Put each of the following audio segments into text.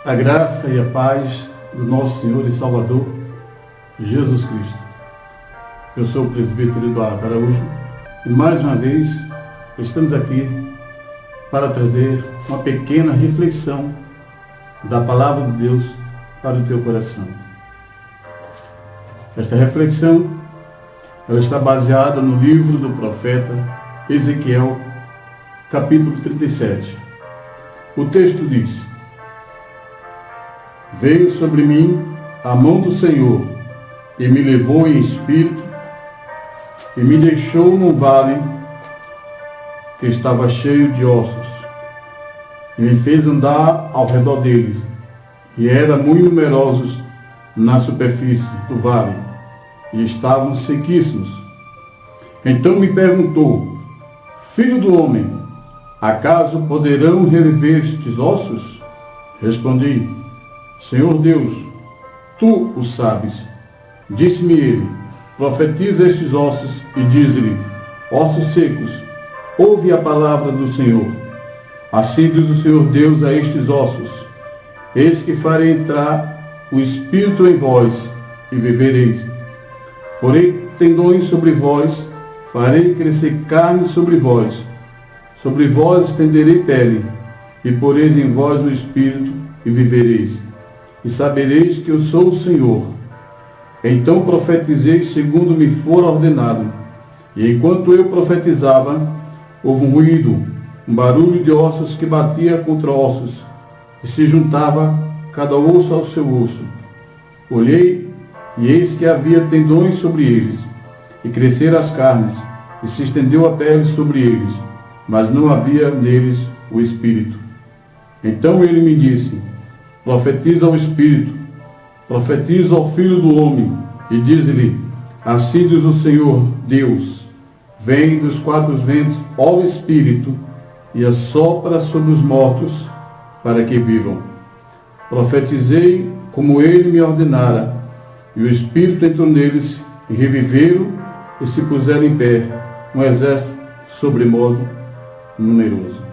A graça e a paz do nosso Senhor e Salvador, Jesus Cristo. Eu sou o presbítero Eduardo Araújo e mais uma vez estamos aqui para trazer uma pequena reflexão da Palavra de Deus para o teu coração. Esta reflexão ela está baseada no livro do profeta Ezequiel, capítulo 37. O texto diz: Veio sobre mim a mão do Senhor e me levou em espírito e me deixou num vale que estava cheio de ossos e me fez andar ao redor deles, e eram muito numerosos na superfície do vale e estavam sequíssimos. Então me perguntou: Filho do homem, acaso poderão reviver estes ossos? Respondi: Senhor Deus, tu o sabes. Disse-me ele: Profetiza estes ossos e diz-lhe: Ossos secos, ouve a palavra do Senhor. Assim diz o Senhor Deus a estes ossos: Eis que farei entrar o Espírito em vós e vivereis. Porei tendões sobre vós, farei crescer carne sobre vós estenderei pele, e poreis em vós o Espírito e vivereis. E sabereis que eu sou o Senhor. Então profetizei segundo me for ordenado. E enquanto eu profetizava, houve um ruído, um barulho de ossos que batia contra ossos, e se juntava cada osso ao seu osso. Olhei, e eis que havia tendões sobre eles, e cresceram as carnes, e se estendeu a pele sobre eles, mas não havia neles o Espírito. Então ele me disse: Profetiza ao Espírito, profetiza ao Filho do Homem, e diz-lhe: Assim diz o Senhor Deus: Vem dos quatro ventos, ó Espírito, e assopra sobre os mortos, para que vivam. Profetizei como ele me ordenara, e o Espírito entrou neles, e reviveram, e se puseram em pé, um exército sobremodo numeroso.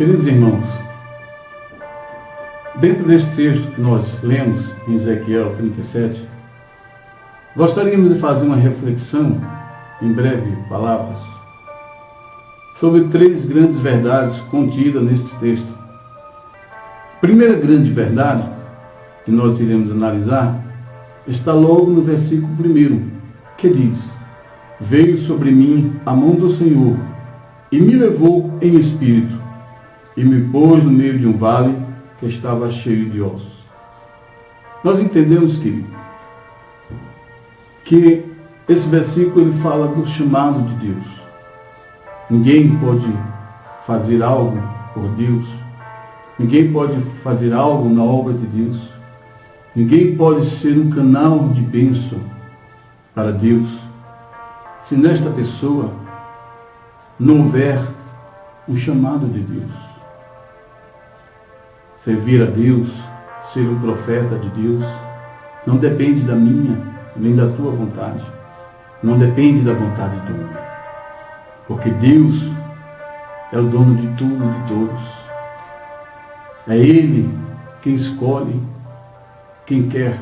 Queridos irmãos, dentro deste texto que nós lemos em Ezequiel 37, gostaríamos de fazer uma reflexão, em breve palavras, sobre três grandes verdades contidas neste texto. A primeira grande verdade que nós iremos analisar está logo no versículo 1, que diz: Veio sobre mim a mão do Senhor e me levou em espírito e me pôs no meio de um vale que estava cheio de ossos. Nós entendemos, querido, que esse versículo ele fala do chamado de Deus. Ninguém pode fazer algo por Deus. Ninguém pode fazer algo na obra de Deus. Ninguém pode ser um canal de bênção para Deus se nesta pessoa não houver o chamado de Deus. Servir a Deus, ser um profeta de Deus, não depende da minha nem da tua vontade. Não depende da vontade do homem. Porque Deus é o dono de tudo e de todos. É Ele quem escolhe quem quer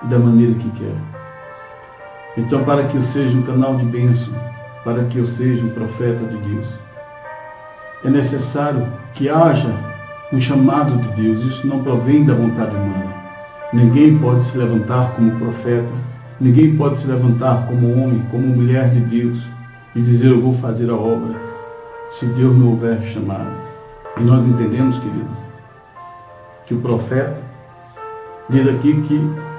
e da maneira que quer. Então, para que eu seja um canal de bênção, para que eu seja um profeta de Deus, é necessário que haja um chamado de Deus. Isso não provém da vontade humana. Ninguém pode se levantar como profeta, ninguém pode se levantar como homem, como mulher de Deus e dizer: eu vou fazer a obra, se Deus não houver chamado. E nós entendemos, querido, que o profeta diz aqui que,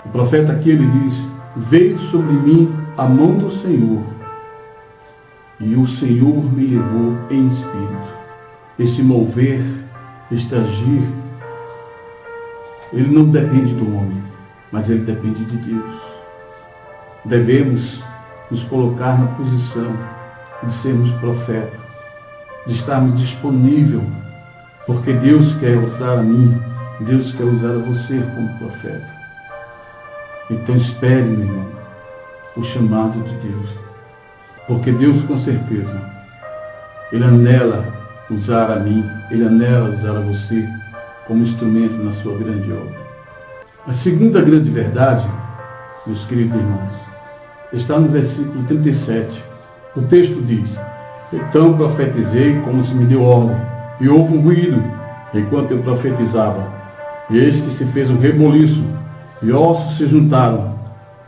o profeta aqui ele diz: Veio sobre mim a mão do Senhor e o Senhor me levou em espírito. Este mover, este agir, ele não depende do homem, mas ele depende de Deus. Devemos nos colocar na posição de sermos profeta, de estarmos disponíveis, porque Deus quer usar a mim, Deus quer usar a você como profeta. Então espere, meu irmão, o chamado de Deus, porque Deus com certeza, Ele anela usar a mim, Ele anela usar a você como instrumento na sua grande obra. A segunda grande verdade, meus queridos irmãos, está no versículo 37. O texto diz: então profetizei como se me deu ordem, e houve um ruído enquanto eu profetizava, e eis que se fez um reboliço, e ossos se juntaram,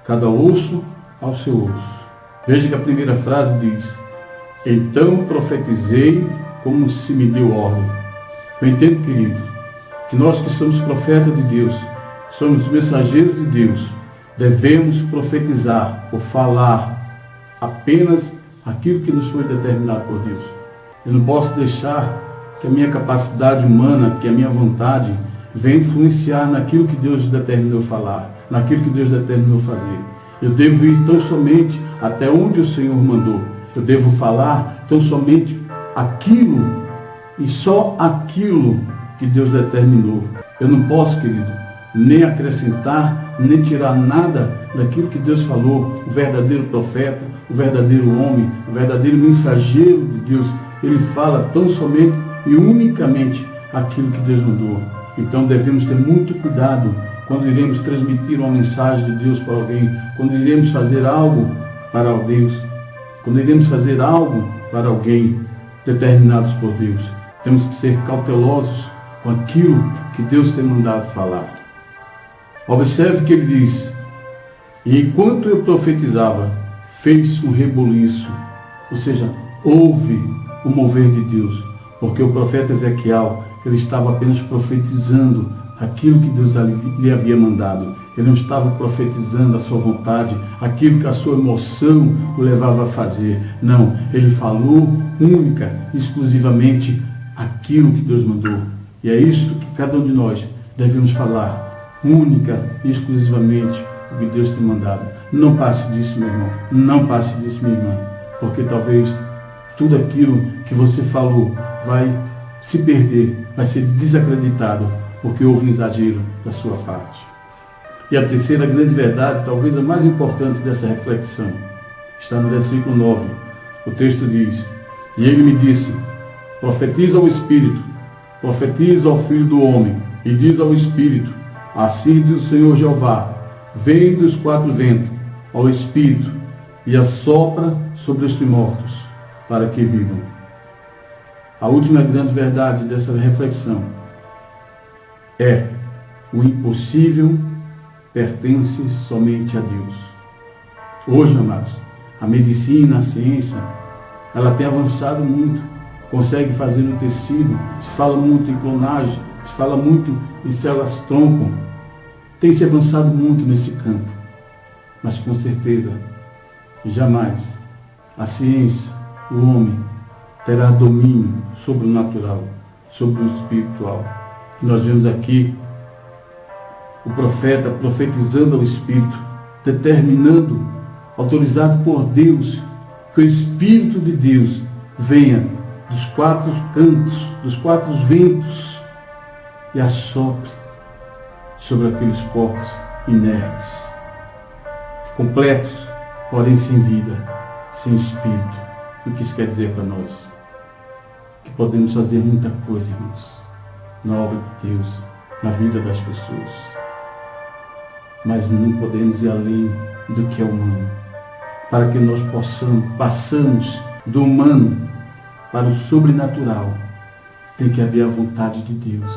cada osso ao seu osso. Veja que a primeira frase diz: então profetizei como se me deu ordem. Eu entendo, querido, que nós que somos profetas de Deus, somos mensageiros de Deus, devemos profetizar ou falar apenas aquilo que nos foi determinado por Deus. Eu não posso deixar que a minha capacidade humana, que a minha vontade, venha influenciar naquilo que Deus determinou falar, naquilo que Deus determinou fazer. Eu devo ir tão somente até onde o Senhor mandou. Eu devo falar tão somente aquilo e só aquilo que Deus determinou. Eu não posso, querido, nem acrescentar, nem tirar nada daquilo que Deus falou. O verdadeiro profeta, o verdadeiro homem, o verdadeiro mensageiro de Deus, ele fala tão somente e unicamente aquilo que Deus mandou. Então devemos ter muito cuidado quando iremos transmitir uma mensagem de Deus para alguém, quando iremos fazer algo para Deus, quando iremos fazer algo para alguém determinados por Deus. Temos que ser cautelosos com aquilo que Deus tem mandado falar. Observe que ele diz: e enquanto eu profetizava, fez um reboliço, ou seja, houve o mover de Deus, porque o profeta Ezequiel, ele estava apenas profetizando aquilo que Deus lhe havia mandado. Ele não estava profetizando a sua vontade, aquilo que a sua emoção o levava a fazer. Não, ele falou única, exclusivamente aquilo que Deus mandou. E é isso que cada um de nós devemos falar, única e exclusivamente o que Deus tem mandado. Não passe disso, meu irmão. Não passe disso, minha irmã. Porque talvez tudo aquilo que você falou vai se perder, vai ser desacreditado, porque houve um exagero da sua parte. E a terceira grande verdade, talvez a mais importante dessa reflexão, está no versículo 9. O texto diz: e ele me disse: profetiza ao Espírito, profetiza ao Filho do Homem, e diz ao Espírito: assim diz o Senhor Jeová, vem dos quatro ventos ao Espírito, e assopra sobre estes mortos, para que vivam. A última grande verdade dessa reflexão é: o impossível pertence somente a Deus. Hoje, amados, a medicina, a ciência, ela tem avançado muito, consegue fazer no tecido, se fala muito em clonagem, se fala muito em células-tronco, tem se avançado muito nesse campo, mas com certeza, jamais a ciência, o homem, terá domínio sobre o natural, sobre o espiritual. E nós vemos aqui o profeta profetizando ao Espírito, determinando, autorizado por Deus, que o Espírito de Deus venha dos quatro cantos, dos quatro ventos e assopre sobre aqueles corpos inertes, completos, porém sem vida, sem espírito. O que isso quer dizer para nós? Que podemos fazer muita coisa, irmãos, na obra de Deus, na vida das pessoas, mas não podemos ir além do que é humano. Para que nós passamos do humano para o sobrenatural, tem que haver a vontade de Deus,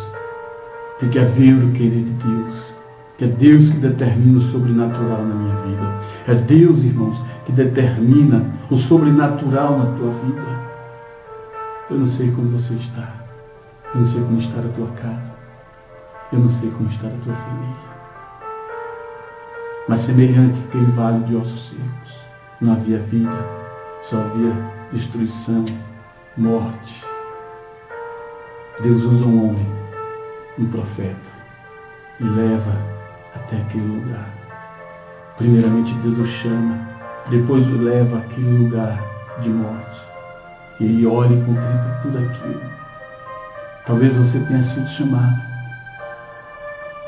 tem que haver o querer de Deus. É Deus que determina o sobrenatural na minha vida. É Deus, irmãos, que determina o sobrenatural na tua vida. Eu não sei como você está. Eu não sei como está a tua casa. Eu não sei como está a tua família. Mas semelhante àquele vale de ossos secos, não havia vida, só havia destruição, morte. Deus usa um homem, um profeta, e leva até aquele lugar. Primeiramente Deus o chama, depois o leva àquele lugar de morte. E ele olha e contempla tudo aquilo. Talvez você tenha sido chamado,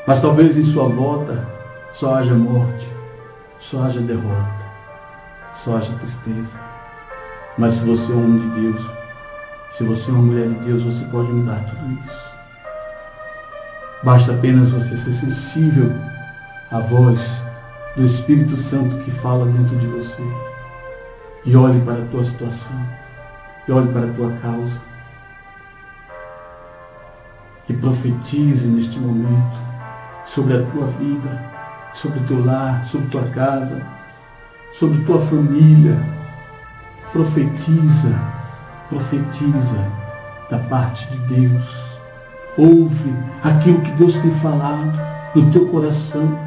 mas talvez em sua volta só haja morte, só haja derrota, só haja tristeza. Mas se você é um homem de Deus, Se você é uma mulher de Deus, você pode mudar tudo isso. Basta apenas você ser sensível à voz do Espírito Santo que fala dentro de você. E olhe para a tua situação. E olhe para a tua causa. E profetize neste momento sobre a tua vida, sobre o teu lar, sobre tua casa, sobre tua família. Profetiza da parte de Deus. Ouve aquilo que Deus tem falado no teu coração.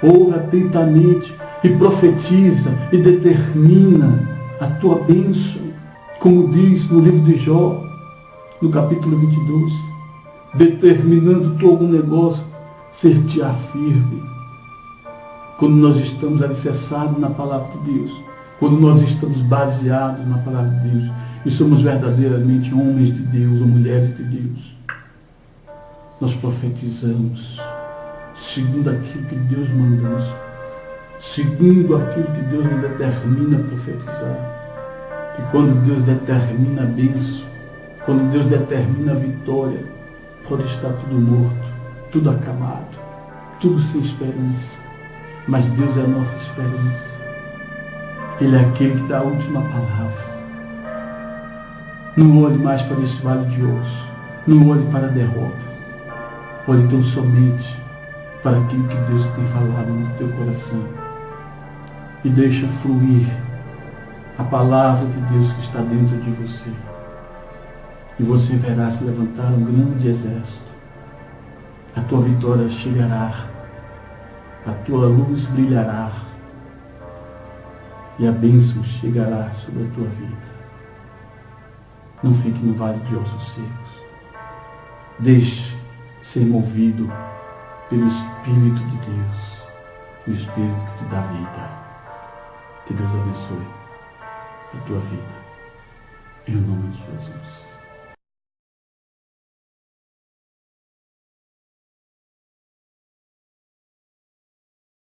Ouve atentamente e profetiza e determina a tua bênção. Como diz no livro de Jó, no capítulo 22, determinando tu algum negócio, ser-te-á firme. Quando nós estamos alicerçados na palavra de Deus, quando nós estamos baseados na palavra de Deus e somos verdadeiramente homens de Deus ou mulheres de Deus, nós profetizamos segundo aquilo que Deus manda, segundo aquilo que Deus nos determina a profetizar. E quando Deus determina a bênção, quando Deus determina a vitória, pode estar tudo morto, tudo acabado, tudo sem esperança. Mas Deus é a nossa esperança. Ele é aquele que dá a última palavra. Não olhe mais para esse vale de ossos. Não olhe para a derrota. Olhe tão somente para aquilo que Deus tem falado no teu coração. E deixa fluir a palavra de Deus que está dentro de você. E você verá se levantar um grande exército. A tua vitória chegará. A tua luz brilhará. E a bênção chegará sobre a tua vida. Não fique no vale de ossos secos. Deixe ser movido pelo Espírito de Deus. O Espírito que te dá vida. Que Deus abençoe a tua vida. Em nome de Jesus.